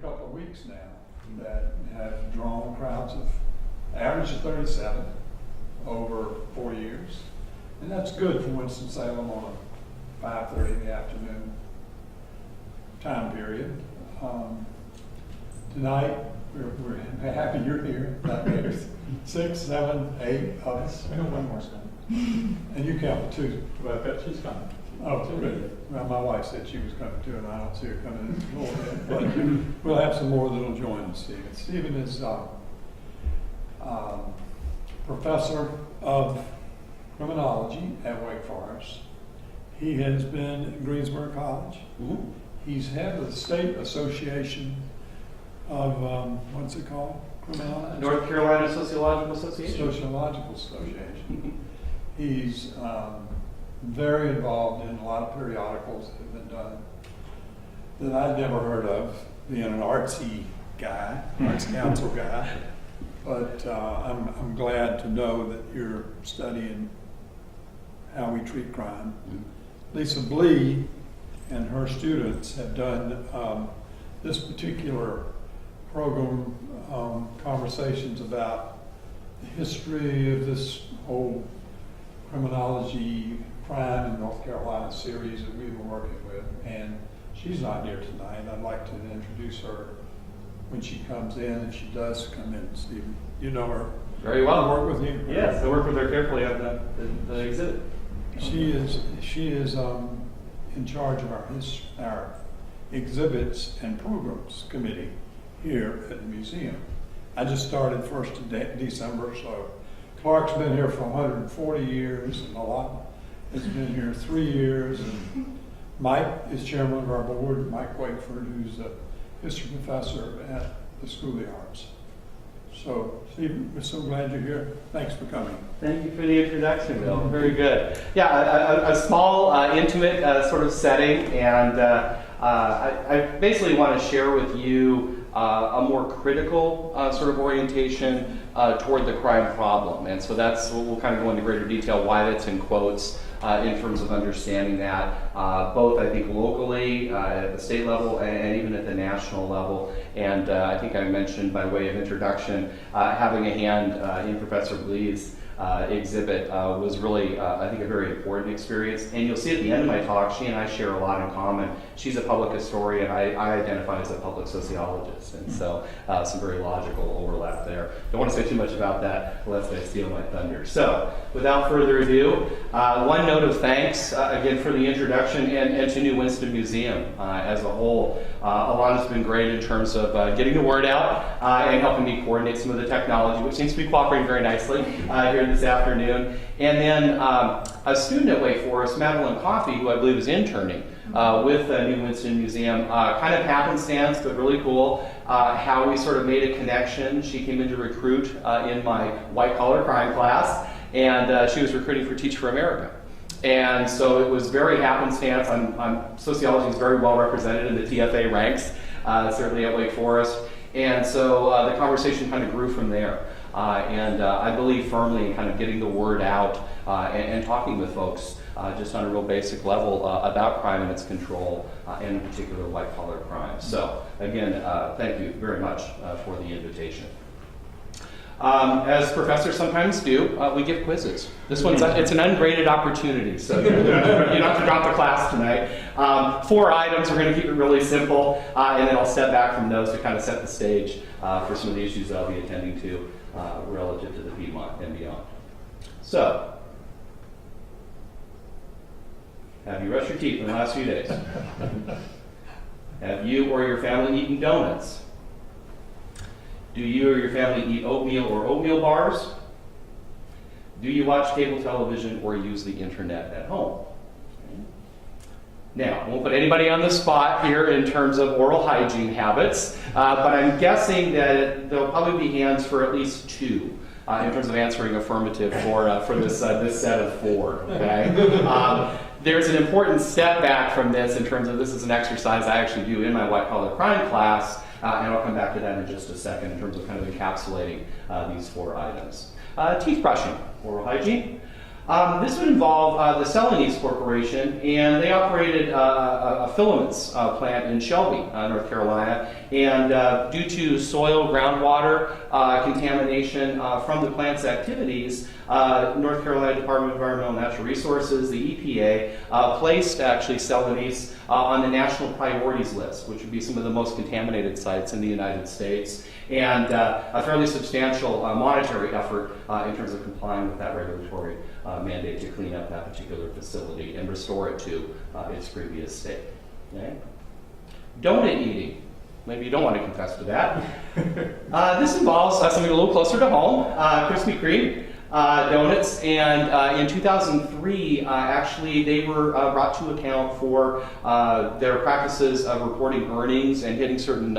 couple of weeks now that have drawn crowds of average of 37 over 4 years. And that's good for Winston-Salem on a 5:30 in the afternoon time period. Tonight, we're happy you're here. There's 6, 7, 8 of us. I know one more son. And you count two. Well, I bet she's coming. Oh, good. Well, my wife said she was coming too, and I don't see her coming in a little bit. But we'll have some more that'll join us, Stephen. Stephen is professor of criminology at Wake Forest. He has been at Greensboro College. Mm-hmm. He's head of the State Association of, what's it called? Criminology? North Carolina Sociological Association. Sociological Association. He's very involved in a lot of periodicals that have been done that I'd never heard of, being an artsy guy, arts council guy. But I'm glad to know that you're studying how we treat crime. Lisa Blee and her students have done this particular program, conversations about the history of this whole criminology, crime in North Carolina series that we've been working with. And she's not here tonight. I'd like to introduce her when she comes in, if she does come in. Stephen, you know her. Very well. You work with you? Yes, I work with her carefully on the exhibit. She is in charge of our exhibits and programs committee here at the museum. I just started 1st of December, so Clark's been here for 140 years, and a lot has been here 3 years. And Mike is chairman of our board, Mike Wakeford, who's a history professor at the School of the Arts. So, Steve, we're so glad you're here. Thanks for coming. Thank you for the introduction, Bill. Very good. Yeah, a small, intimate sort of setting, and I basically want to share with you a more critical sort of orientation toward the crime problem. And so that's, we'll kind of go into greater detail why that's in quotes in terms of understanding that, both I think locally at the state level and even at the national level. And I think I mentioned by way of introduction, having a hand in Professor Blee's exhibit was really, I think, a very important experience. And you'll see at the end of my talk, she and I share a lot in common. She's a public historian. I identify as a public sociologist. And so some very logical overlap there. Don't want to say too much about that, lest I steal my thunder. So without further ado, one note of thanks, again, for the introduction and to New Winston Museum as a whole. Alana's been great in terms of getting the word out and helping me coordinate some of the technology, which seems to be cooperating very nicely here this afternoon. And then a student at Wake Forest, Madeline Coffey, who I believe is interning with the New Winston Museum, kind of happenstance, but really cool, how we sort of made a connection. She came in to recruit in my white-collar crime class, and she was recruiting for Teach for America. And so it was very happenstance. Sociology is very well represented in the TFA ranks, certainly at Wake Forest. And so the conversation kind of grew from there. And I believe firmly in kind of getting the word out and talking with folks just on a real basic level about crime and its control, and in particular white-collar crime. So again, thank you very much for the invitation. As professors sometimes do, we give quizzes. This one's it's an ungraded opportunity, so you don't have to drop the class tonight. 4 items. We're going to keep it really simple, and then I'll step back from those to kind of set the stage for some of the issues that I'll be attending to relative to the Piedmont and beyond. So, have you brushed your teeth in the last few days? Have you or your family eaten donuts? Do you or your family eat oatmeal or oatmeal bars? Do you watch cable television or use the internet at home? Now, I won't put anybody on the spot here in terms of oral hygiene habits, but I'm guessing that there'll probably be hands for at least 2 in terms of answering affirmative for this set of 4. Okay. There's an important step back from this in terms of this is an exercise I actually do in my white-collar crime class, and I'll come back to that in just a second in terms of kind of encapsulating these 4 items. Teeth brushing, oral hygiene. This would involve the Celanese Corporation, and they operated a filaments plant in Shelby, North Carolina. And due to soil, groundwater contamination from the plant's activities, North Carolina Department of Environmental and Natural Resources, the EPA, placed actually Celanese on the national priorities list, which would be some of the most contaminated sites in the United States, and a fairly substantial monetary effort in terms of complying with that regulatory mandate to clean up that particular facility and restore it to its previous state. Okay? Donut eating. Maybe you don't want to confess to that. This involves something a little closer to home, Krispy Kreme donuts, and in 2003, actually, they were brought to account for their practices of reporting earnings and hitting certain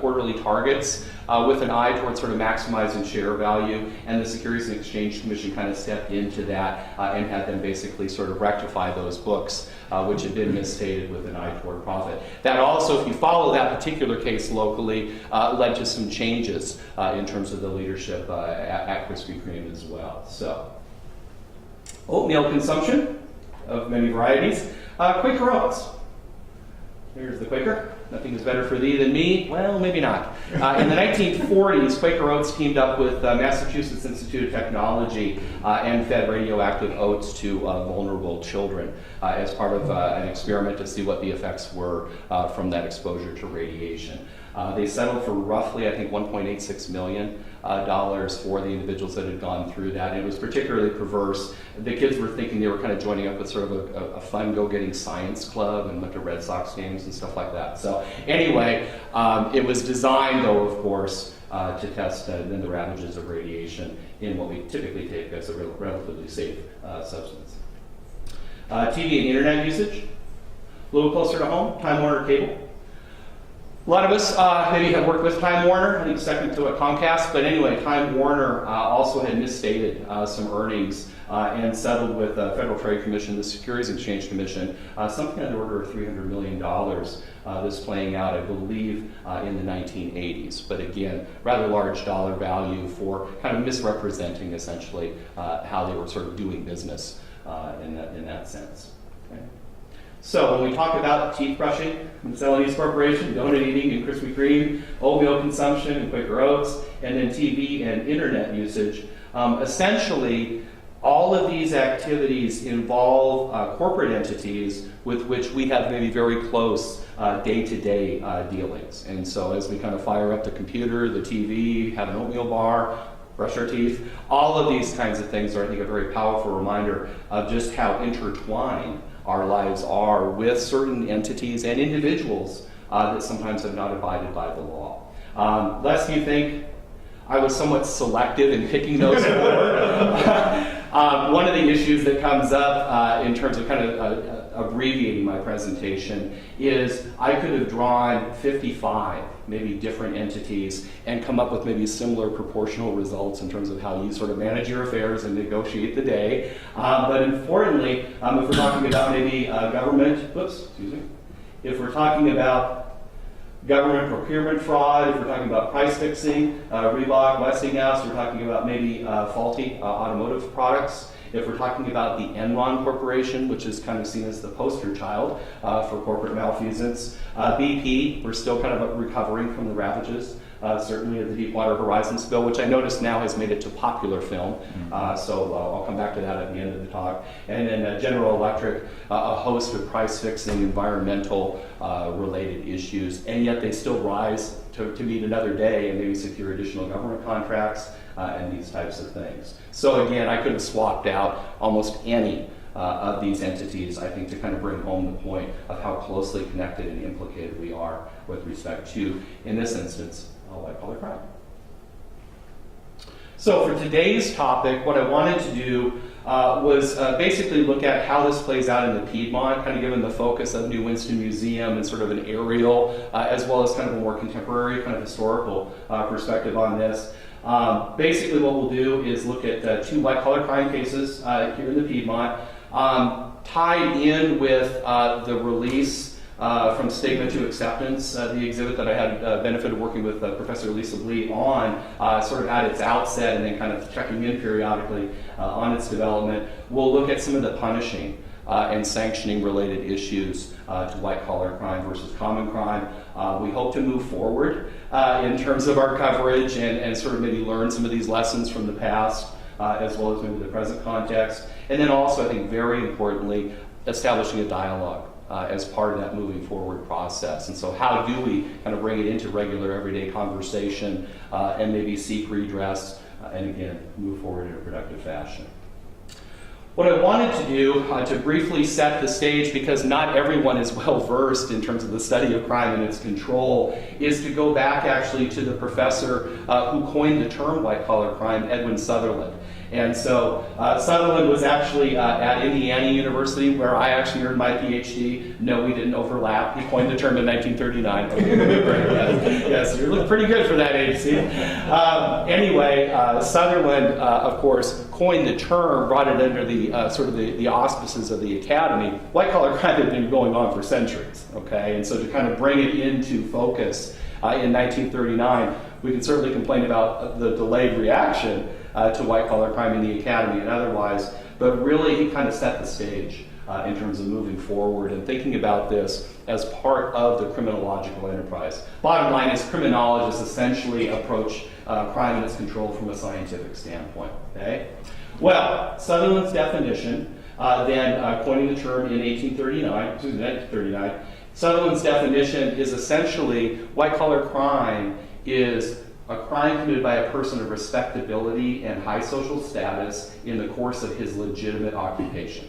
quarterly targets with an eye towards sort of maximizing share value, and the Securities and Exchange Commission kind of stepped into that and had them basically sort of rectify those books, which had been misstated with an eye toward profit. That also, if you follow that particular case locally, led to some changes in terms of the leadership at Krispy Kreme as well. So, oatmeal consumption of many varieties. Quaker Oats. Here's the Quaker. Nothing is better for thee than me. Well, maybe not. In the 1940s, Quaker Oats teamed up with Massachusetts Institute of Technology and fed radioactive oats to vulnerable children as part of an experiment to see what the effects were from that exposure to radiation. They settled for roughly, I think, $1.86 million for the individuals that had gone through that. And it was particularly perverse. The kids were thinking they were kind of joining up with sort of a fun go-getting science club and went to Red Sox games and stuff like that. So anyway, it was designed, though, of course, to test then the ravages of radiation in what we typically take as a relatively safe substance. TV and internet usage, a little closer to home, Time Warner Cable. A lot of us maybe have worked with Time Warner, I think second to Comcast, but anyway, Time Warner also had misstated some earnings and settled with the Federal Trade Commission, the Securities and Exchange Commission, something on the order of $300 million. This playing out, I believe, in the 1980s. But again, rather large dollar value for kind of misrepresenting essentially how they were sort of doing business in that sense. Okay. So when we talk about teeth brushing, Celanese Corporation, donut eating and Krispy Kreme, oatmeal consumption and Quaker Oats, and then TV and internet usage, essentially all of these activities involve corporate entities with which we have maybe very close day-to-day dealings. And so as we kind of fire up the computer, the TV, have an oatmeal bar, brush our teeth, all of these kinds of things are, I think, a very powerful reminder of just how intertwined our lives are with certain entities and individuals that sometimes have not abided by the law. Lest you think I was somewhat selective in picking those four. One of the issues that comes up in terms of kind of abbreviating my presentation is I could have drawn 55 maybe different entities and come up with maybe similar proportional results in terms of how you sort of manage your affairs and negotiate the day. But importantly, if we're talking about maybe government, if we're talking about government procurement fraud, if we're talking about price fixing, Reebok, Westinghouse, we're talking about maybe faulty automotive products. If we're talking about the Enron Corporation, which is kind of seen as the poster child for corporate malfeasance, BP, we're still kind of recovering from the ravages, certainly of the Deepwater Horizon spill, which I notice now has made it to popular film. So I'll come back to that at the end of the talk. And then General Electric, a host of price-fixing, environmental related issues, and yet they still rise to meet another day and maybe secure additional government contracts and these types of things. So again, I could have swapped out almost any of these entities, I think, to kind of bring home the point of how closely connected and implicated we are with respect to, in this instance, white-collar crime. So for today's topic, what I wanted to do was basically look at how this plays out in the Piedmont, kind of given the focus of New Winston Museum and sort of an aerial, as well as kind of a more contemporary, kind of historical perspective on this. Basically what we'll do is look at two white-collar crime cases here in the Piedmont, tied in with the release from Stigma to Acceptance, the exhibit that I had benefit of working with Professor Lisa Lee on, sort of at its outset and then kind of checking in periodically on its development. We'll look at some of the punishing and sanctioning related issues to white-collar crime versus common crime. We hope to move forward in terms of our coverage and sort of maybe learn some of these lessons from the past as well as maybe the present context. And then also, I think very importantly, establishing a dialogue as part of that moving forward process. And so how do we kind of bring it into regular everyday conversation and maybe seek redress and again, move forward in a productive fashion. What I wanted to do to briefly set the stage, because not everyone is well versed in terms of the study of crime and its control, is to go back actually to the professor who coined the term white collar crime, Edwin Sutherland. And so Sutherland was actually at Indiana University, where I actually earned my PhD. No, we didn't overlap. He coined the term in 1939. Yes, you look pretty good for that age, see? Anyway, Sutherland, of course, coined the term, brought it under the sort of the auspices of the academy. White collar crime had been going on for centuries, okay? And so to kind of bring it into focus in 1939, we can certainly complain about the delayed reaction to white-collar crime in the academy and otherwise, but really he kind of set the stage in terms of moving forward and thinking about this as part of the criminological enterprise. Bottom line is criminologists essentially approach crime and its control from a scientific standpoint, okay? Well, Sutherland's definition, then coining the term in 1939, Sutherland's definition is essentially white-collar crime is a crime committed by a person of respectability and high social status in the course of his legitimate occupation.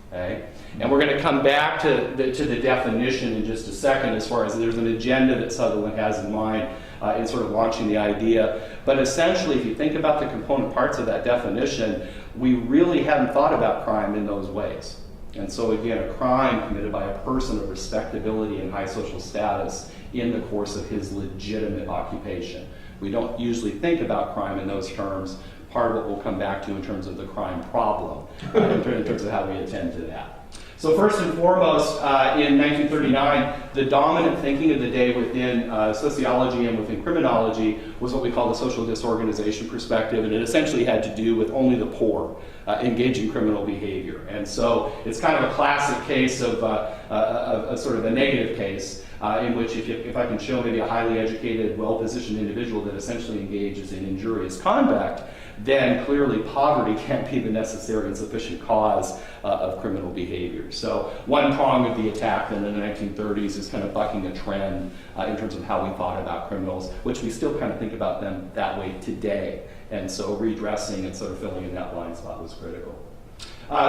Okay? And we're going to come back to the definition in just a second, as far as there's an agenda that Sutherland has in mind in sort of launching the idea. But essentially, if you think about the component parts of that definition, we really hadn't thought about crime in those ways. And so again, a crime committed by a person of respectability and high social status in the course of his legitimate occupation. We don't usually think about crime in those terms. Part of what we'll come back to in terms of the crime problem, in terms of how we attend to that. So first and foremost, in 1939, the dominant thinking of the day within sociology and within criminology was what we call the social disorganization perspective, and it essentially had to do with only the poor engaging in criminal behavior. And so it's kind of a classic case of sort of a negative case, in which if I can show maybe a highly educated, well-positioned individual that essentially engages in injurious conduct, then clearly poverty can't be the necessary and sufficient cause of criminal behavior. So one prong of the attack then in the 1930s is kind of bucking a trend in terms of how we thought about criminals, which we still kind of think about them that way today. And so redressing and sort of filling in that blind spot was critical.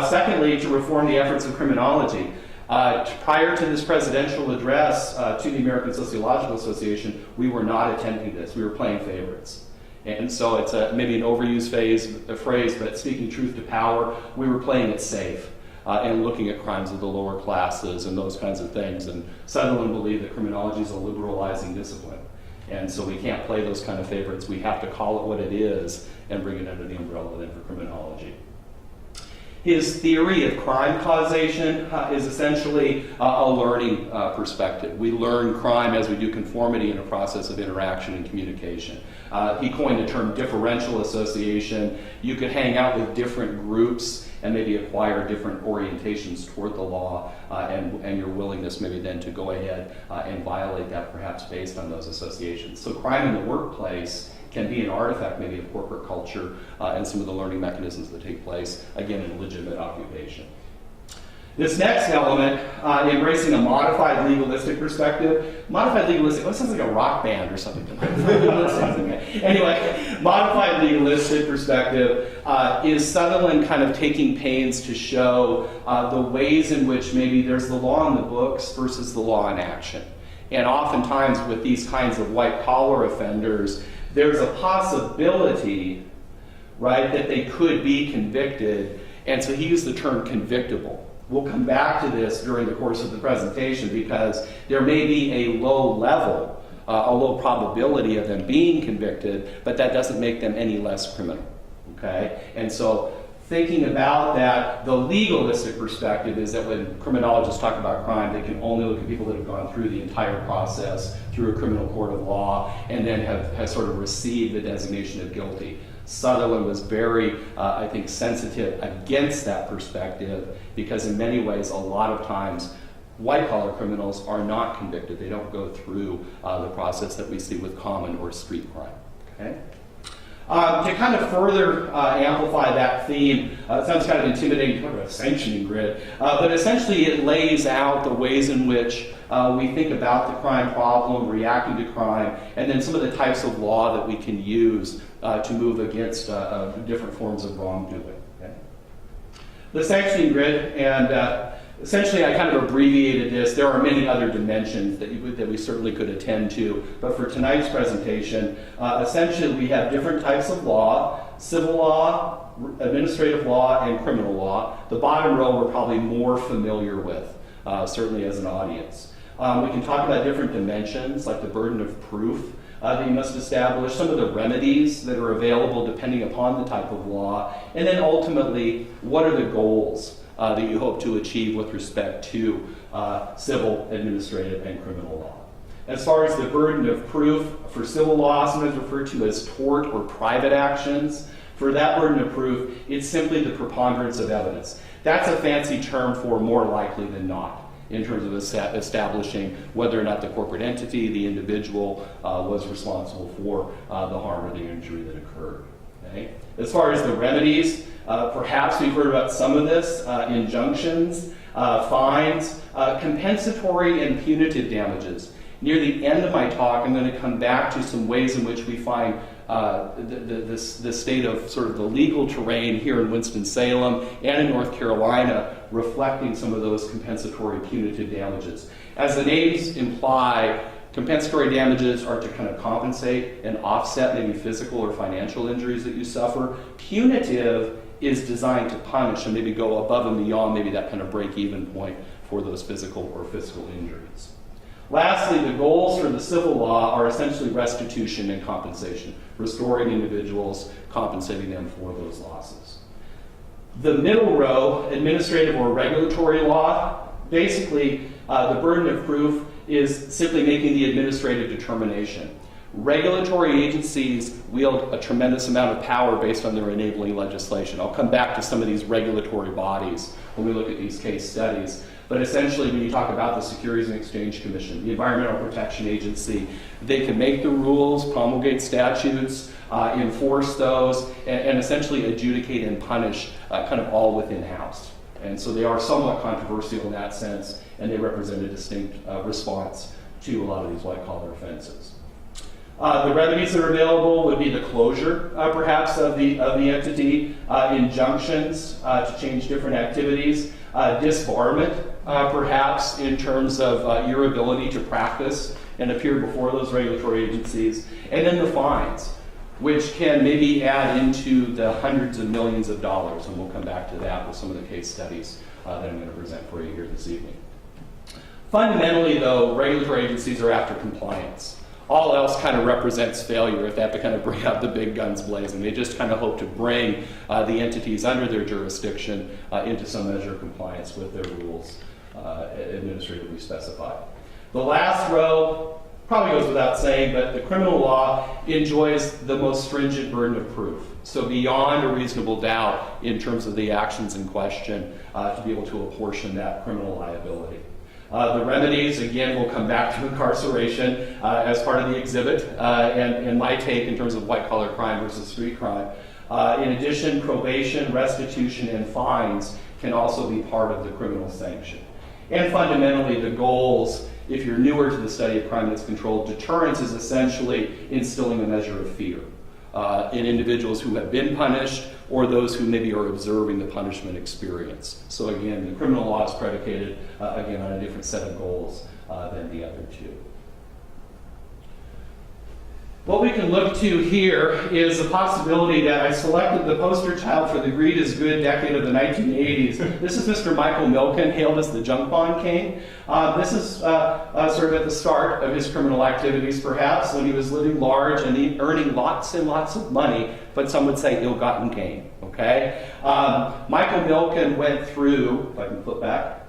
Secondly, to reform the efforts of criminology. Prior to this presidential address to the American Sociological Association, we were not attending this. We were playing favorites. And so it's maybe an overused phrase, but speaking truth to power, we were playing it safe and looking at crimes of the lower classes and those kinds of things. And Sutherland believed that criminology is a liberalizing discipline. And so we can't play those kind of favorites. We have to call it what it is and bring it under the umbrella then for criminology. His theory of crime causation is essentially a learning perspective. We learn crime as we do conformity in a process of interaction and communication. He coined the term differential association. You could hang out with different groups and maybe acquire different orientations toward the law and your willingness maybe then to go ahead and violate that perhaps based on those associations. So crime in the workplace can be an artifact maybe of corporate culture and some of the learning mechanisms that take place, again, in legitimate occupation. This next element, embracing a modified legalistic perspective. Modified legalistic, well, it sounds like a rock band or something. Anyway, modified legalistic perspective is Sutherland kind of taking pains to show the ways in which maybe there's the law in the books versus the law in action. And oftentimes with these kinds of white-collar offenders, there's a possibility, right, that they could be convicted, and so he used the term convictable. We'll come back to this during the course of the presentation because there may be a low level, a low probability of them being convicted, but that doesn't make them any less criminal, okay? And so thinking about that, the legalistic perspective is that when criminologists talk about crime, they can only look at people that have gone through the entire process through a criminal court of law and then have sort of received the designation of guilty. Sutherland was very, I think, sensitive against that perspective because in many ways, a lot of times, white-collar criminals are not convicted. They don't go through the process that we see with common or street crime. Okay? To kind of further amplify that theme, it sounds kind of intimidating, kind of a sanctioning grid, but essentially it lays out the ways in which we think about the crime problem, reacting to crime, and then some of the types of law that we can use to move against different forms of wrongdoing. Okay? The sanctioning grid, and essentially I kind of abbreviated this. There are many other dimensions that we certainly could attend to, but for tonight's presentation, essentially we have different types of law: civil law, administrative law, and criminal law. The bottom row we're probably more familiar with, certainly as an audience. We can talk about different dimensions, like the burden of proof that you must establish, some of the remedies that are available depending upon the type of law, and then ultimately, what are the goals that you hope to achieve with respect to civil, administrative, and criminal law. As far as the burden of proof for civil law, sometimes referred to as tort or private actions, for that burden of proof, it's simply the preponderance of evidence. That's a fancy term for more likely than not, in terms of establishing whether or not the corporate entity, the individual, was responsible for the harm or the injury that occurred. Okay? As far as the remedies, perhaps we've heard about some of this: injunctions, fines, compensatory and punitive damages. Near the end of my talk, I'm going to come back to some ways in which we find the state of sort of the legal terrain here in Winston-Salem and in North Carolina reflecting some of those compensatory punitive damages. As the names imply, compensatory damages are to kind of compensate and offset maybe physical or financial injuries that you suffer. Punitive is designed to punish and maybe go above and beyond maybe that kind of break-even point for those physical or fiscal injuries. Lastly, the goals for the civil law are essentially restitution and compensation, restoring individuals, compensating them for those losses. The middle row, administrative or regulatory law, basically the burden of proof is simply making the administrative determination. Regulatory agencies wield a tremendous amount of power based on their enabling legislation. I'll come back to some of these regulatory bodies when we look at these case studies. But essentially, when you talk about the Securities and Exchange Commission, the Environmental Protection Agency, they can make the rules, promulgate statutes, enforce those, and essentially adjudicate and punish kind of all within house. And so they are somewhat controversial in that sense, and they represent a distinct response to a lot of these white-collar offenses. The remedies that are available would be the closure, perhaps, of the entity, injunctions to change different activities, disbarment, perhaps, in terms of your ability to practice and appear before those regulatory agencies, and then the fines, which can maybe add into the hundreds of millions of dollars, and we'll come back to that with some of the case studies that I'm going to present for you here this evening. Fundamentally, though, regulatory agencies are after compliance. All else kind of represents failure if they have to kind of bring out the big guns blazing. They just kind of hope to bring the entities under their jurisdiction into some measure of compliance with their rules administratively specified. The last row probably goes without saying, but the criminal law enjoys the most stringent burden of proof. So beyond a reasonable doubt in terms of the actions in question to be able to apportion that criminal liability. The remedies, again, will come back to incarceration as part of the exhibit and my take in terms of white-collar crime versus street crime. In addition, probation, restitution, and fines can also be part of the criminal sanction. And fundamentally, the goals, if you're newer to the study of crime that's controlled, deterrence is essentially instilling a measure of fear in individuals who have been punished or those who maybe are observing the punishment experience. So again, the criminal law is predicated, again, on a different set of goals than the other two. What we can look to here is the possibility that I selected the poster child for the Greed is Good decade of the 1980s. This is Mr. Michael Milken, hailed as the junk bond king. This is sort of at the start of his criminal activities, perhaps, when he was living large and earning lots and lots of money, but some would say ill-gotten gain. Okay? okay? Michael Milken went through, if I can flip back,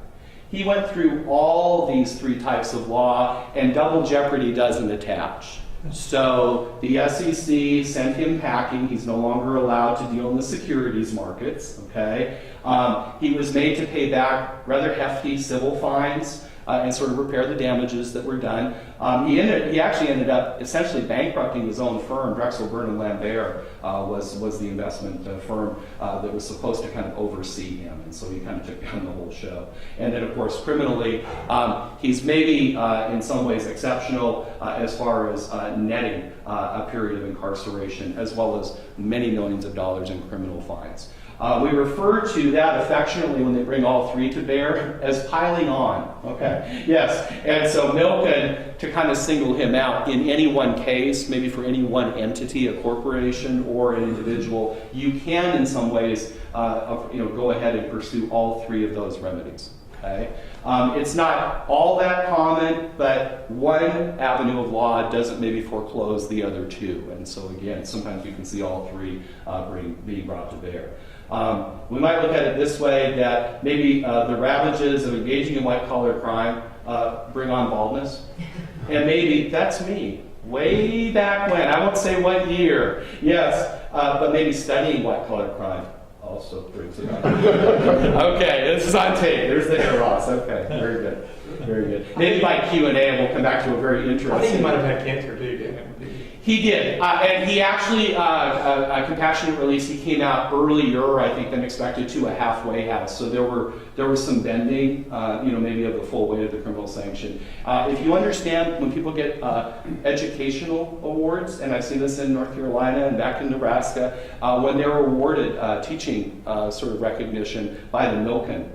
he went through all these three types of law, and double jeopardy doesn't attach. So the SEC sent him packing. He's no longer allowed to deal in the securities markets, okay? He was made to pay back rather hefty civil fines and sort of repair the damages that were done. He actually ended up essentially bankrupting his own firm. Drexel, Burnham, Lambert was the investment firm that was supposed to kind of oversee him, and so he kind of took down the whole show. And then, of course, criminally, he's maybe in some ways exceptional as far as netting a period of incarceration, as well as many millions of dollars in criminal fines. We refer to that affectionately when they bring all three to bear as piling on, okay? Yes, and so Milken, to kind of single him out in any one case, maybe for any one entity, a corporation or an individual, you can in some ways go ahead and pursue all three of those remedies, okay? It's not all that common, but one avenue of law doesn't maybe foreclose the other two, and so again, sometimes you can see all three being brought to bear. We might look at it this way, that maybe the ravages of engaging in white-collar crime bring on baldness. And maybe that's me, way back when. I won't say what year. Yes, but maybe studying white-collar crime also brings it on. Okay, this is on tape. There's the hair loss. Okay, very good. Very good. Maybe by Q&A we'll come back to a very interesting... I think he might have had cancer too, didn't he? He did, and he actually, a compassionate release, he came out earlier, I think, than expected to a halfway house. So there was some bending, maybe of the full weight of the criminal sanction. If you understand, when people get educational awards, and I've seen this in North Carolina and back in Nebraska, when they're awarded teaching sort of recognition by the Milken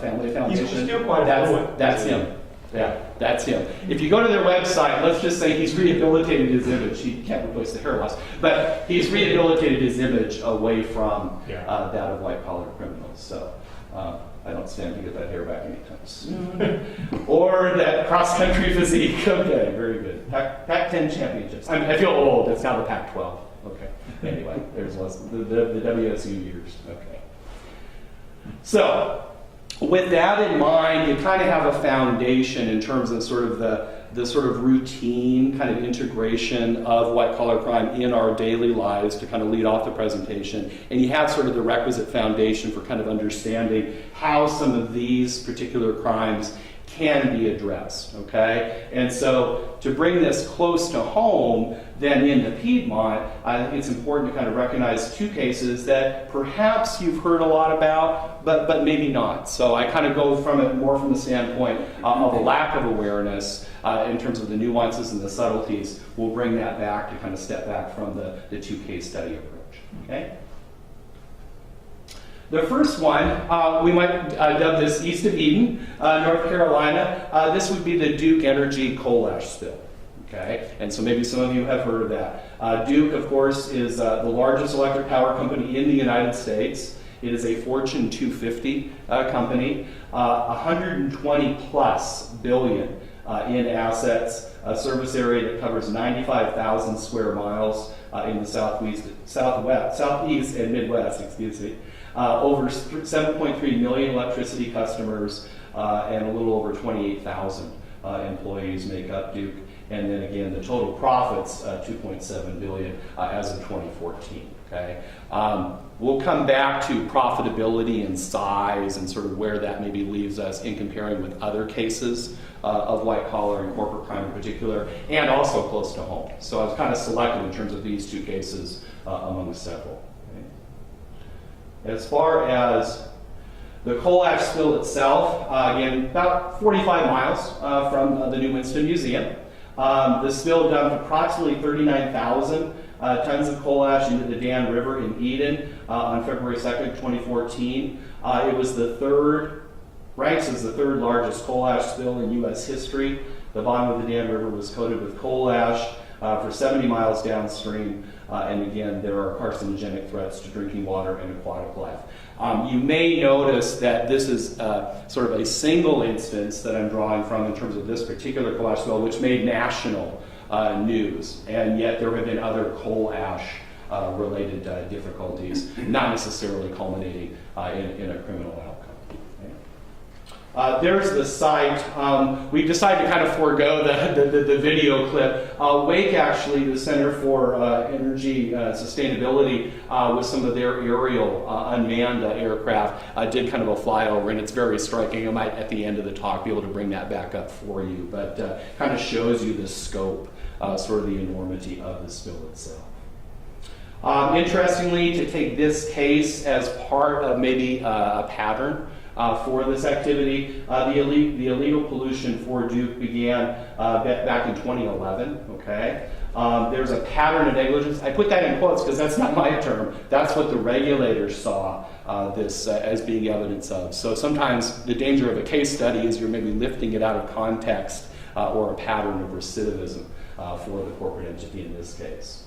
Family Foundation, He's still quite fluent. That's him. Yeah, that's him. If you go to their website, let's just say he's rehabilitated his image. He can't replace the hair loss, but he's rehabilitated his image away from that of white-collar criminals. So I don't stand to get that hair back anytime soon. Or that cross-country physique. Okay, very good. Pac-10 championships. I feel old. It's now the Pac-12. Okay. Anyway, there's less, the WSU years. Okay. So, with that in mind, you kind of have a foundation in terms of sort of the sort of routine kind of integration of white-collar crime in our daily lives to kind of lead off the presentation. And you have sort of the requisite foundation for kind of understanding how some of these particular crimes can be addressed, okay? And so to bring this close to home, then in the Piedmont, I think it's important to kind of recognize two cases that perhaps you've heard a lot about, but maybe not. So I kind of go from it more from the standpoint of a lack of awareness in terms of the nuances and the subtleties. We'll bring that back to kind of step back from the two case study approach, okay? The first one, we might dub this East of Eden, North Carolina. This would be the Duke Energy coal ash spill. Okay, and so maybe some of you have heard of that. Duke, of course, is the largest electric power company in the United States. It is a Fortune 250 company, 120 plus billion in assets, a service area that covers 95,000 square miles in the southeast and Midwest, excuse me. Over 7.3 million electricity customers and a little over 28,000 employees make up Duke. And then again, the total profits, 2.7 billion as of 2014. Okay, we'll come back to profitability and size and sort of where that maybe leaves us in comparing with other cases of white collar and corporate crime in particular, and also close to home. So I was kind of selected in terms of these two cases among several. Okay. As far as the coal ash spill itself, again, about 45 miles from the New Winston Museum. The spill dumped approximately 39,000 tons of coal ash into the Dan River in Eden on February 2nd, 2014. It was ranks as the third largest coal ash spill in U.S. history. The bottom of the Dan River was coated with coal ash for 70 miles downstream. And again, there are carcinogenic threats to drinking water and aquatic life. You may notice that this is sort of a single instance that I'm drawing from in terms of this particular coal ash spill, which made national news, and yet there have been other coal ash related difficulties, not necessarily culminating in a criminal outcome. There's the site. We decided to kind of forego the video clip. Wake, actually, the Center for Energy Sustainability, with some of their aerial unmanned aircraft, did kind of a flyover, and it's very striking. I might, at the end of the talk, be able to bring that back up for you, but kind of shows you the scope, sort of the enormity of the spill itself. Interestingly, to take this case as part of maybe a pattern for this activity, the illegal pollution for Duke began back in 2011, okay? There's a pattern of negligence. I put that in quotes because that's not my term. That's what the regulators saw this as being evidence of. So sometimes the danger of a case study is you're maybe lifting it out of context or a pattern of recidivism for the corporate entity in this case.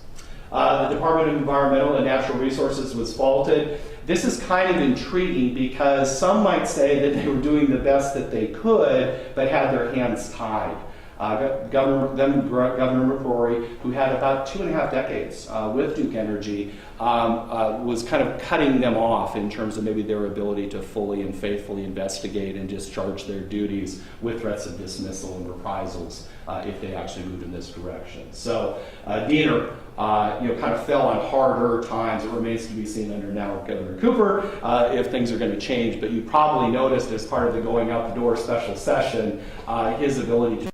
The Department of Environmental and Natural Resources was faulted. This is kind of intriguing because some might say that they were doing the best that they could, but had their hands tied. Governor McCrory, who had about 2.5 decades with Duke Energy, was kind of cutting them off in terms of maybe their ability to fully and faithfully investigate and discharge their duties with threats of dismissal and reprisals if they actually moved in this direction. So Diener kind of fell on harder times. It remains to be seen under now Governor Cooper if things are going to change. But you probably noticed as part of the going out the door special session, his ability to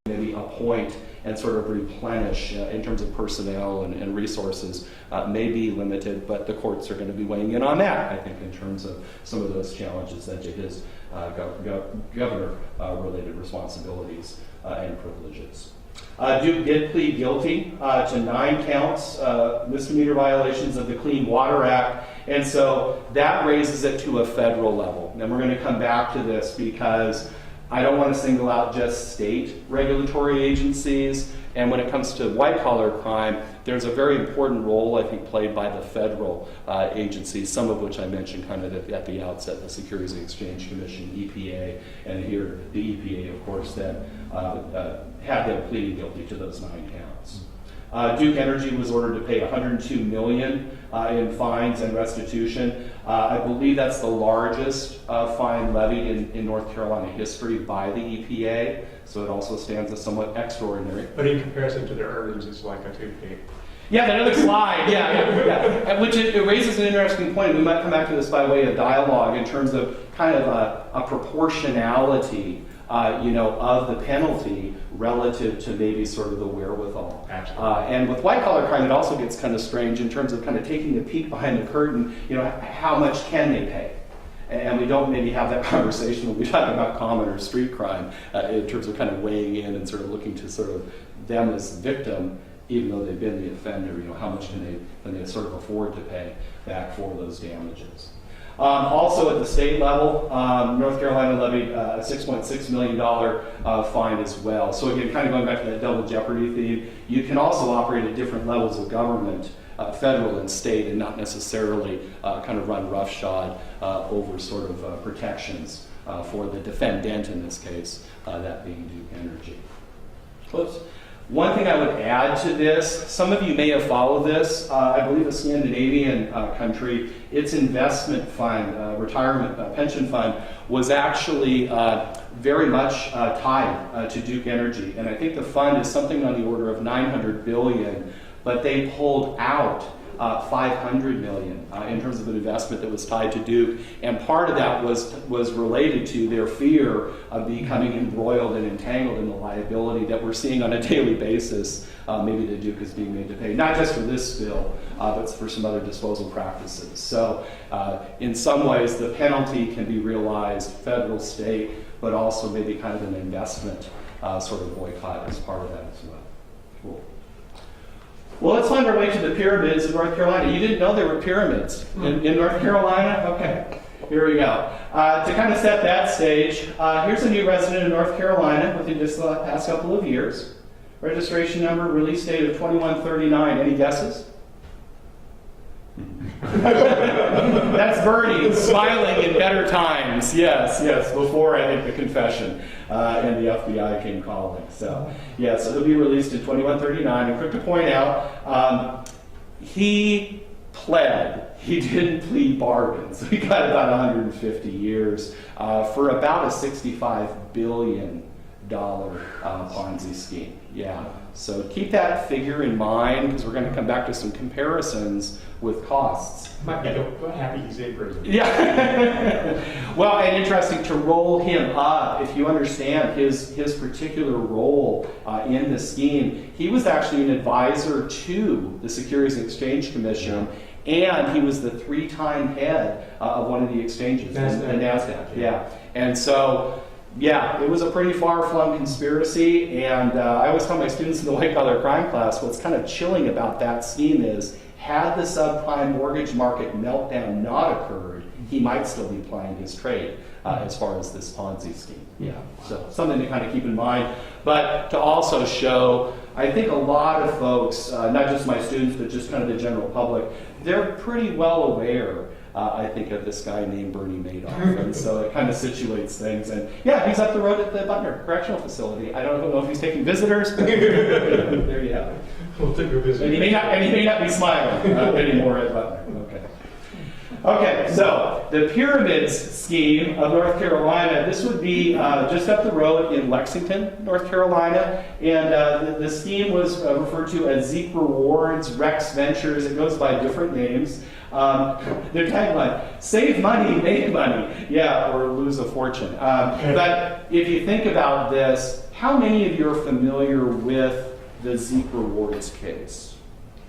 maybe appoint and sort of replenish in terms of personnel and resources may be limited, but the courts are going to be weighing in on that, I think, in terms of some of those challenges that to his governor-related responsibilities and privileges. Duke did plead guilty to 9 counts, misdemeanor violations of the Clean Water Act, and so that raises it to a federal level. And we're going to come back to this because I don't want to single out just state regulatory agencies, and when it comes to white-collar crime, there's a very important role, I think, played by the federal agencies, some of which I mentioned kind of at the outset, the Securities and Exchange Commission, EPA, and here the EPA, of course, that had them pleading guilty to those 9 counts. Duke Energy was ordered to pay $102 million in fines and restitution. I believe that's the largest fine levied in North Carolina history by the EPA, so it also stands as somewhat extraordinary. But in comparison to their earnings, it's like a toothpick. Yeah, that other slide, yeah. Which it raises an interesting point. We might come back to this by way of dialogue in terms of kind of a proportionality of the penalty relative to maybe sort of the wherewithal. Absolutely. And with white-collar crime, it also gets kind of strange in terms of kind of taking a peek behind the curtain, how much can they pay? And we don't maybe have that conversation when we talk about common or street crime in terms of kind of weighing in and sort of looking to sort of them as the victim, even though they've been the offender, how much can they sort of afford to pay back for those damages. Also at the state level, North Carolina levied a $6.6 million fine as well. So again, kind of going back to that double jeopardy theme, you can also operate at different levels of government, federal and state, and not necessarily kind of run roughshod over sort of protections for the defendant in this case, that being Duke Energy. Whoops. One thing I would add to this, some of you may have followed this, I believe a Scandinavian country, its investment fund, retirement pension fund, was actually very much tied to Duke Energy. And I think the fund is something on the order of $900 billion, but they pulled out $500 million in terms of an investment that was tied to Duke, and part of that was related to their fear of becoming embroiled and entangled in the liability that we're seeing on a daily basis. Maybe the Duke is being made to pay, not just for this spill, but for some other disposal practices. So in some ways, the penalty can be realized federal, state, but also maybe kind of an investment sort of boycott as part of that as well. Cool. Well, let's find our way to the pyramids of North Carolina. You didn't know there were pyramids in North Carolina? Okay, here we go. To kind of set that stage, here's a new resident of North Carolina within just the past couple of years. Registration number, release date of 2139. Any guesses? That's Bernie smiling in better times. Yes, before I think the confession and the FBI came calling. So, yes, it'll be released in 2139. And quick to point out, he pled. He didn't plead bargain, so he got about 150 years for about a $65 billion Ponzi scheme. Yeah. So keep that figure in mind because we're going to come back to some comparisons with costs. Might be happy he's in prison. Yeah. Well, and interesting to roll him up, if you understand his particular role in the scheme, he was actually an advisor to the Securities and Exchange Commission, and he was the 3-time head of one of the exchanges, the NASDAQ. Yeah. And so, yeah, it was a pretty far-flung conspiracy, and I always tell my students in the white-collar crime class, what's kind of chilling about that scheme is, had the subprime mortgage market meltdown not occurred, he might still be plying his trade as far as this Ponzi scheme. Yeah, so something to kind of keep in mind, but to also show, I think a lot of folks, not just my students, but just kind of the general public, they're pretty well aware I think of this guy named Bernie Madoff, and so it kind of situates things. And yeah, he's up the road at the Butner Correctional Facility. I don't know if he's taking visitors, but there you have it. We'll take a visit. And he may not be smiling anymore at Butner. Okay. Okay, so the Pyramids scheme of North Carolina, this would be just up the road in Lexington, North Carolina, and the scheme was referred to as Zeek Rewards, Rex Ventures. It goes by different names. Their tagline, save money, make money. Yeah, or lose a fortune. But if you think about this, how many of you are familiar with the Zeek Rewards case?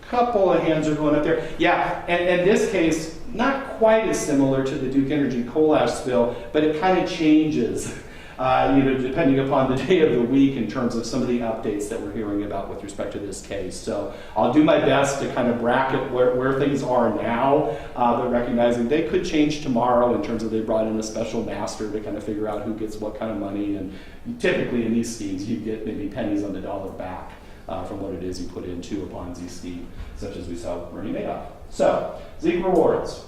Couple of hands are going up there. Yeah, and this case, not quite as similar to the Duke Energy coal ash spill, but it kind of changes, depending upon the day of the week in terms of some of the updates that we're hearing about with respect to this case. So I'll do my best to kind of bracket where things are now, but recognizing they could change tomorrow in terms of they brought in a special master to kind of figure out who gets what kind of money. And typically in these schemes, you get maybe pennies on the dollar back from what it is you put into a Ponzi scheme, such as we saw with Bernie Madoff. So, Zeek Rewards.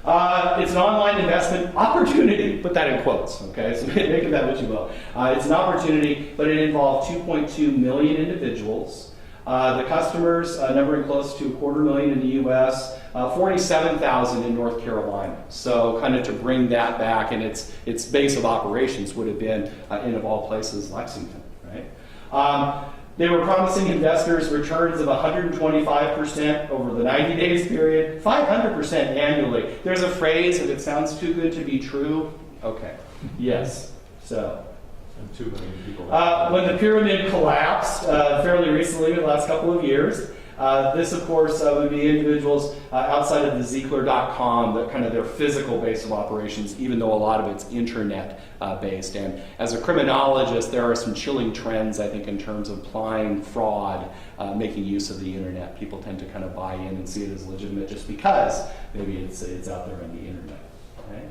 It's an online investment opportunity. Put that in quotes, okay? So make of that what you will. It's an opportunity, but it involved 2.2 million individuals. The customers numbering close to 250,000 in the U.S., 47,000 in North Carolina. So kind of to bring that back, and its base of operations would have been in, of all places, Lexington, right? They were promising investors returns of 125% over the 90 days period, 500% annually. There's a phrase, if it sounds too good to be true, okay, yes, so. And 2 million people. When the pyramid collapsed fairly recently, in the last couple of years, this, of course, would be individuals outside of the Zeekler.com, that kind of their physical base of operations, even though a lot of it's internet-based. And as a criminologist, there are some chilling trends, I think, in terms of applying fraud, making use of the internet. People tend to kind of buy in and see it as legitimate just because maybe it's out there on the internet. Right?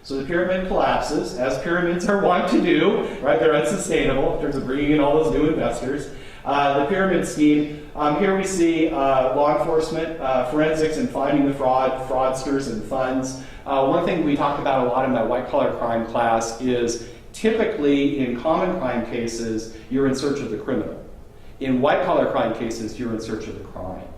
So the pyramid collapses, as pyramids are wont to do, right? They're unsustainable in terms of bringing in all those new investors. The pyramid scheme, here we see law enforcement, forensics, and finding the fraudsters, and funds. One thing we talk about a lot in my white-collar crime class is typically in common crime cases, you're in search of the criminal. In white-collar crime cases, you're in search of the crime,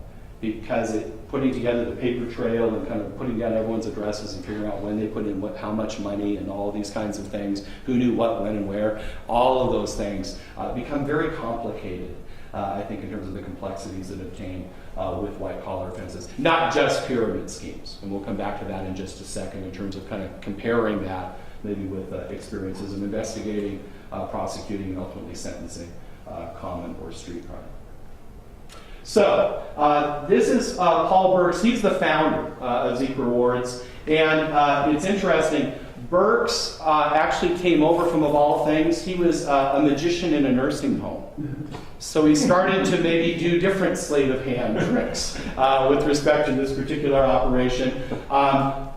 because putting together the paper trail and kind of putting down everyone's addresses and figuring out when they put in how much money and all these kinds of things, who knew what, when, and where, all of those things become very complicated, I think, in terms of the complexities that obtain with white-collar offenses, not just pyramid schemes. And we'll come back to that in just a second in terms of kind of comparing that maybe with experiences of investigating, prosecuting, and ultimately sentencing common or street crime. So, this is Paul Burke. He's the founder of Zeek Rewards. And it's interesting. Burke's actually came over from, of all things, he was a magician in a nursing home. So he started to maybe do different sleight of hand tricks with respect to this particular operation.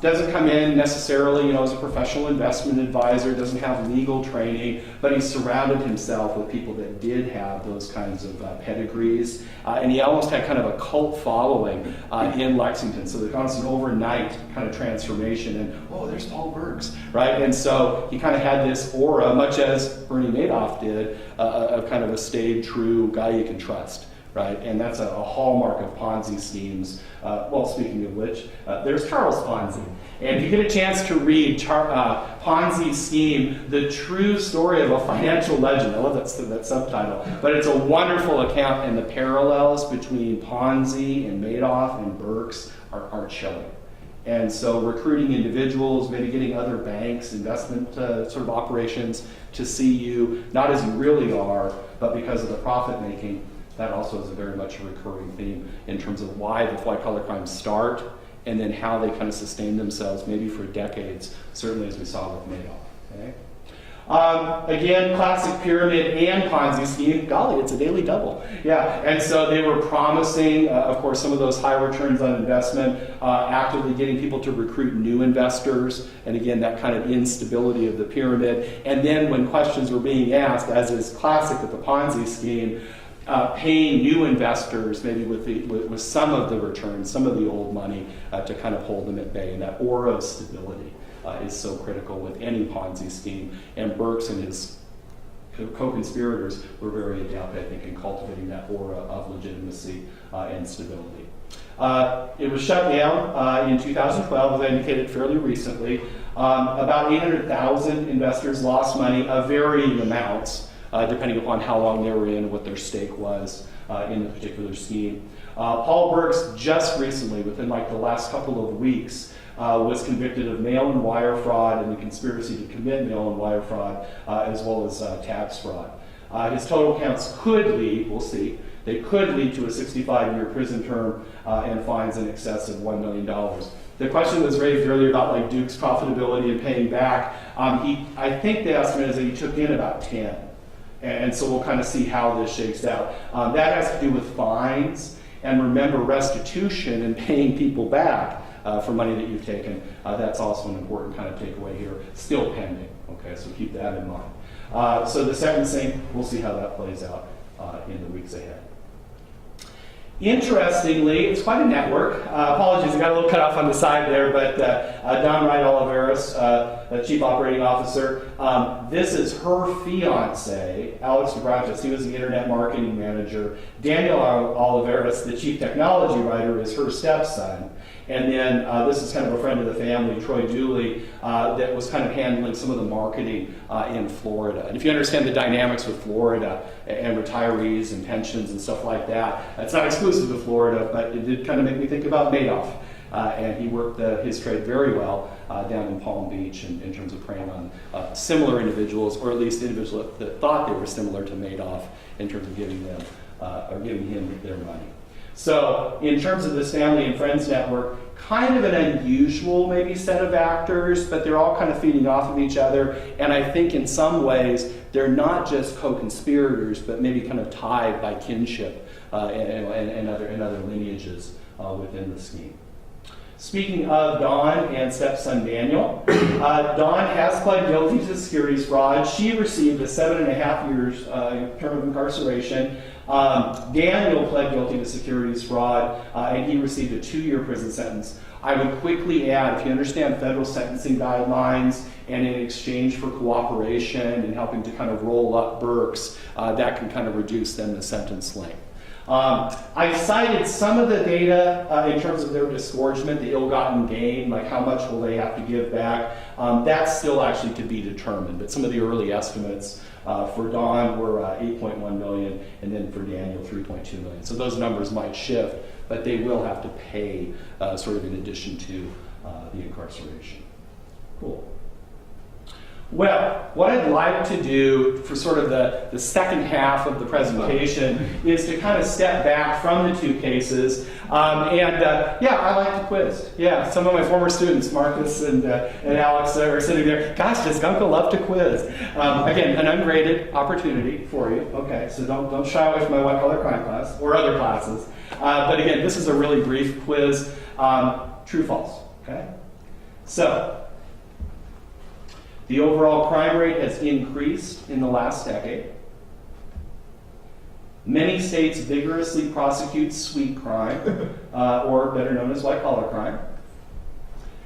Doesn't come in necessarily, as a professional investment advisor, doesn't have legal training, but he surrounded himself with people that did have those kinds of pedigrees. And he almost had kind of a cult following in Lexington. So there's almost an overnight kind of transformation, and there's Paul Burke's, right? And so he kind of had this aura, much as Bernie Madoff did, of kind of a staid, true guy you can trust, right? And that's a hallmark of Ponzi schemes. Well, speaking of which, there's Charles Ponzi. And if you get a chance to read Ponzi Scheme, the true story of a financial legend, I love that subtitle, but it's a wonderful account, and the parallels between Ponzi and Madoff and Burke's are chilling. And so recruiting individuals, maybe getting other banks, investment sort of operations to see you, not as you really are, but because of the profit making, that also is a very much a recurring theme in terms of why the white-collar crimes start, and then how they kind of sustain themselves, maybe for decades, certainly as we saw with Madoff. Okay? Again, classic pyramid and Ponzi scheme. Golly, it's a daily double. Yeah, and so they were promising, of course, some of those high returns on investment, actively getting people to recruit new investors, and again, that kind of instability of the pyramid. And then when questions were being asked, as is classic with the Ponzi scheme, paying new investors, maybe with some of the returns, some of the old money, to kind of hold them at bay. And that aura of stability is so critical with any Ponzi scheme. And Burke's and his co-conspirators were very adept, I think, in cultivating that aura of legitimacy and stability. It was shut down in 2012, as I indicated fairly recently. About 800,000 investors lost money of varying amounts, depending upon how long they were in and what their stake was in the particular scheme. Paul Burke's just recently, within like the last couple of weeks, was convicted of mail-in wire fraud and the conspiracy to commit mail-in wire fraud, as well as tax fraud. His total counts could lead, we'll see, they could lead to a 65-year prison term and fines in excess of $1 million. The question was raised earlier about like Duke's profitability and paying back. I think the estimate is that he took in about 10. And so we'll kind of see how this shakes out. That has to do with fines, and remember restitution and paying people back for money that you've taken. That's also an important kind of takeaway here. Still pending, okay, so keep that in mind. So the sentencing, we'll see how that plays out in the weeks ahead. Interestingly, it's quite a network. Apologies, I got a little cut off on the side there, but Doane Olivares, the Chief Operating Officer, this is her fiance, Alex DeBrantes. He was the Internet Marketing Manager. Daniel Olivares, the Chief Technology Writer, is her stepson. And then this is kind of a friend of the family, Troy Dooley, that was kind of handling some of the marketing in Florida. And if you understand the dynamics with Florida and retirees and pensions and stuff like that, it's not exclusive to Florida, but it did kind of make me think about Madoff. And he worked his trade very well down in Palm Beach in terms of preying on similar individuals, or at least individuals that thought they were similar to Madoff in terms of giving them or giving him their money. So in terms of this family and friends network, kind of an unusual maybe set of actors, but they're all kind of feeding off of each other. And I think in some ways, they're not just co-conspirators, but maybe kind of tied by kinship and other lineages within the scheme. Speaking of Dawn and stepson Daniel, Dawn has pled guilty to securities fraud. She received a 7.5 years term of incarceration. Daniel pled guilty to securities fraud, and he received a 2-year prison sentence. I would quickly add, if you understand federal sentencing guidelines, and in exchange for cooperation and helping to kind of roll up Burke's, that can kind of reduce then the sentence length. I cited some of the data in terms of their disgorgement, the ill-gotten gain, like how much will they have to give back. That's still actually to be determined, but some of the early estimates for Dawn were 8.1 million, and then for Daniel 3.2 million. So those numbers might shift, but they will have to pay sort of in addition to the incarceration. Cool. Well, what I'd like to do for sort of the second half of the presentation is to kind of step back from the two cases. Yeah, I like to quiz. Yeah, some of my former students, Marcus and Alex, are sitting there. Gosh, does Gunkel love to quiz? Again, an ungraded opportunity for you. Okay, so don't shy away from my white-collar crime class or other classes. But again, this is a really brief quiz. True, false. Okay? So, the overall crime rate has increased in the last decade. Many states vigorously prosecute sweet crime, or better known as white-collar crime.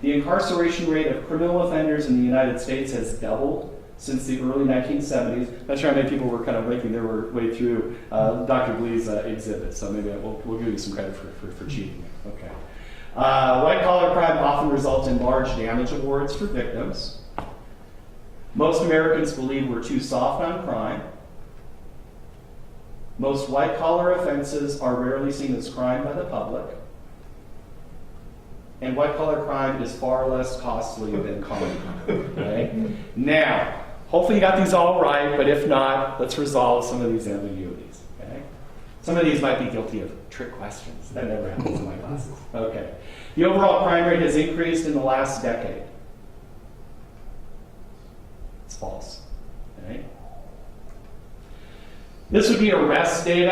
The incarceration rate of criminal offenders in the United States has doubled since the early 1970s. Not sure how many people were kind of making their way through Dr. Blee's exhibit, so maybe we'll give you some credit for cheating. Okay. White-collar crime often results in large damage awards for victims. Most Americans believe we're too soft on crime. Most white-collar offenses are rarely seen as crime by the public. And white-collar crime is far less costly than common crime. Okay? Now, hopefully you got these all right, but if not, let's resolve some of these ambiguities. Okay? Some of these might be guilty of trick questions. That never happens in my classes. Okay. The overall crime rate has increased in the last decade. It's false. Okay? This would be arrest data.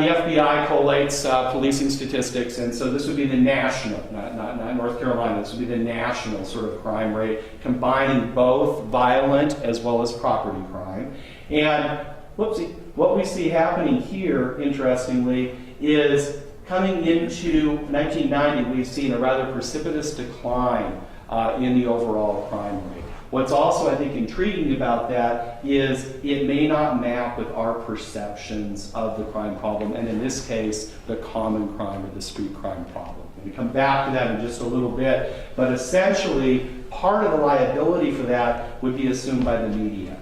The FBI collates policing statistics, and so this would be the national, not North Carolina, this would be the national sort of crime rate, combining both violent as well as property crime. And whoopsie, what we see happening here, interestingly, is coming into 1990, we've seen a rather precipitous decline in the overall crime rate. What's also, I think, intriguing about that is it may not map with our perceptions of the crime problem, and in this case, the common crime or the street crime problem. And we come back to that in just a little bit, but essentially, part of the liability for that would be assumed by the media.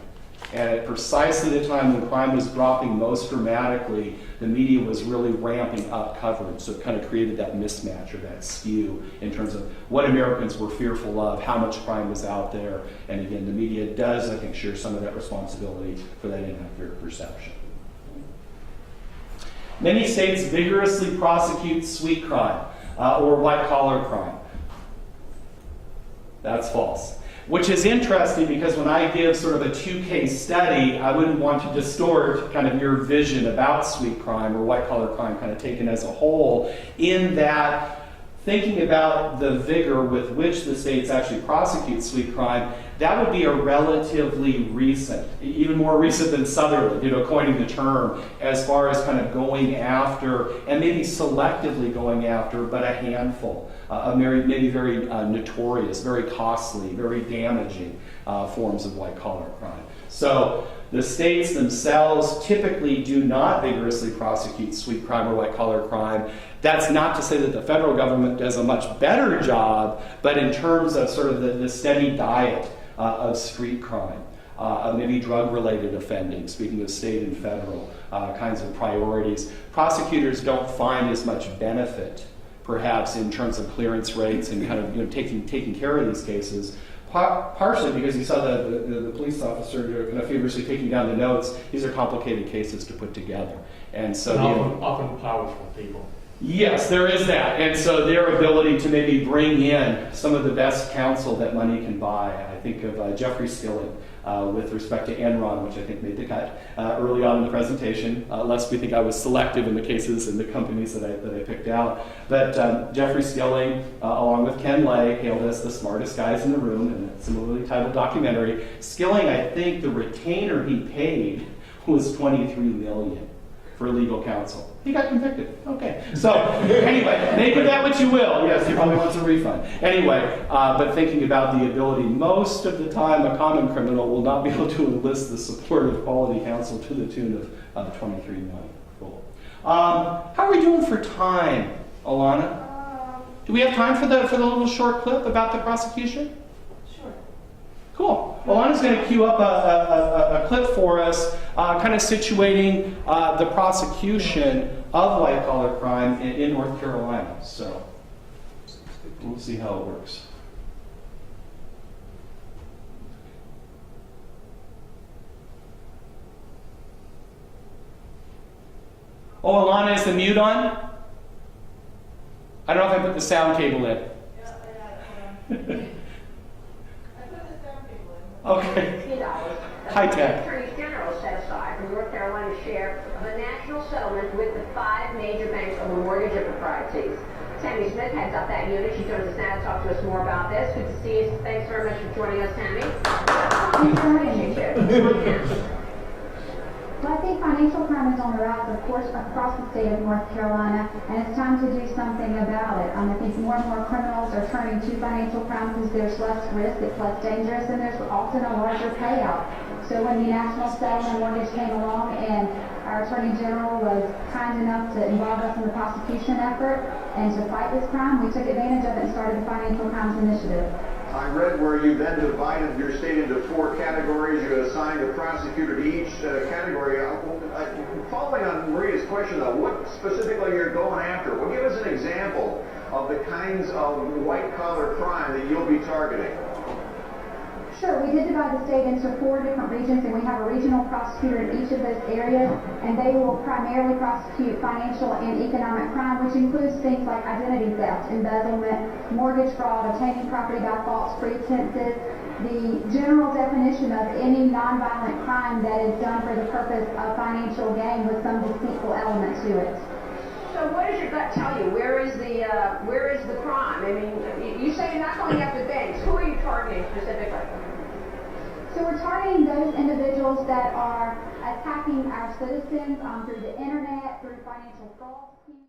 And at precisely the time when crime was dropping most dramatically, the media was really ramping up coverage. So it kind of created that mismatch or that skew in terms of what Americans were fearful of, how much crime was out there. And again, the media does, I think, share some of that responsibility for that inaccurate perception. Many states vigorously prosecute sweet crime or white-collar crime. That's false. Which is interesting because when I give sort of a two-case study, I wouldn't want to distort kind of your vision about sweet crime or white-collar crime kind of taken as a whole, in that thinking about the vigor with which the states actually prosecute sweet crime, that would be a relatively recent, even more recent than Sutherland, coining the term, as far as kind of going after, and maybe selectively going after, but a handful. Maybe very notorious, very costly, very damaging forms of white-collar crime. So the states themselves typically do not vigorously prosecute sweet crime or white-collar crime. That's not to say that the federal government does a much better job, but in terms of sort of the steady diet of street crime, maybe drug-related offending, speaking of state and federal kinds of priorities, prosecutors don't find as much benefit perhaps in terms of clearance rates and kind of taking care of these cases, partially because you saw the police officer kind of feverishly taking down the notes. These are complicated cases to put together, and so often powerful people. Yes, there is that, and so their ability to maybe bring in some of the best counsel that money can buy. I think of Jeffrey Skilling with respect to Enron, which I think made the cut early on in the presentation, lest we think I was selective in the cases and the companies that I picked out. But Jeffrey Skilling, along with Ken Lay, hailed as the smartest guys in the room in a similarly titled documentary. Skilling, I think the retainer he paid was $23 million for legal counsel. He got convicted. Okay. So anyway, make of that what you will. Yes, he probably wants a refund. Anyway, but thinking about the ability, most of the time a common criminal will not be able to enlist the support of quality counsel to the tune of $23 million. Cool. How are we doing for time, Alana? Do we have time for the little short clip about the prosecution? Sure. Cool. Alana's going to cue up a clip for us, kind of situating the prosecution of white-collar crime in North Carolina. So we'll see how it works. Oh, Alana, is the mute on? I don't know if I put the sound cable in. Okay. High tech. Attorney General set aside from North Carolina's share of a national settlement with the 5 major banks over mortgage proprietors. Tammy Smith heads up that unit. She joins us now to talk to us more about this. Good to see you. Thanks very much for joining us, Tammy. Well, I think financial crime is on the rise, of course, across the state of North Carolina, and it's time to do something about it. I think more and more criminals are turning to financial crime because there's less risk, it's less dangerous, and there's often a larger payout. So when the national settlement mortgage came along and our Attorney General was kind enough to involve us in the prosecution effort and to fight this crime, we took advantage of it and started the Financial Crimes Initiative. I read where you then divided your state into 4 categories. You assigned a prosecutor to each category. Following on Maria's question, though, what specifically you're going after? Well, give us an example of the kinds of white-collar crime that you'll be targeting. Sure, we did divide the state into 4 different regions, and we have a regional prosecutor in each of those areas, and they will primarily prosecute financial and economic crime, which includes things like identity theft, embezzlement, mortgage fraud, obtaining property by false pretenses, the general definition of any nonviolent crime that is done for the purpose of financial gain with some deceitful element to it. So what does your gut tell you? Where is the crime? I mean, you say you're not going after banks. Who are you targeting specifically? So we're targeting those individuals that are attacking our citizens through the internet, through financial fraud schemes.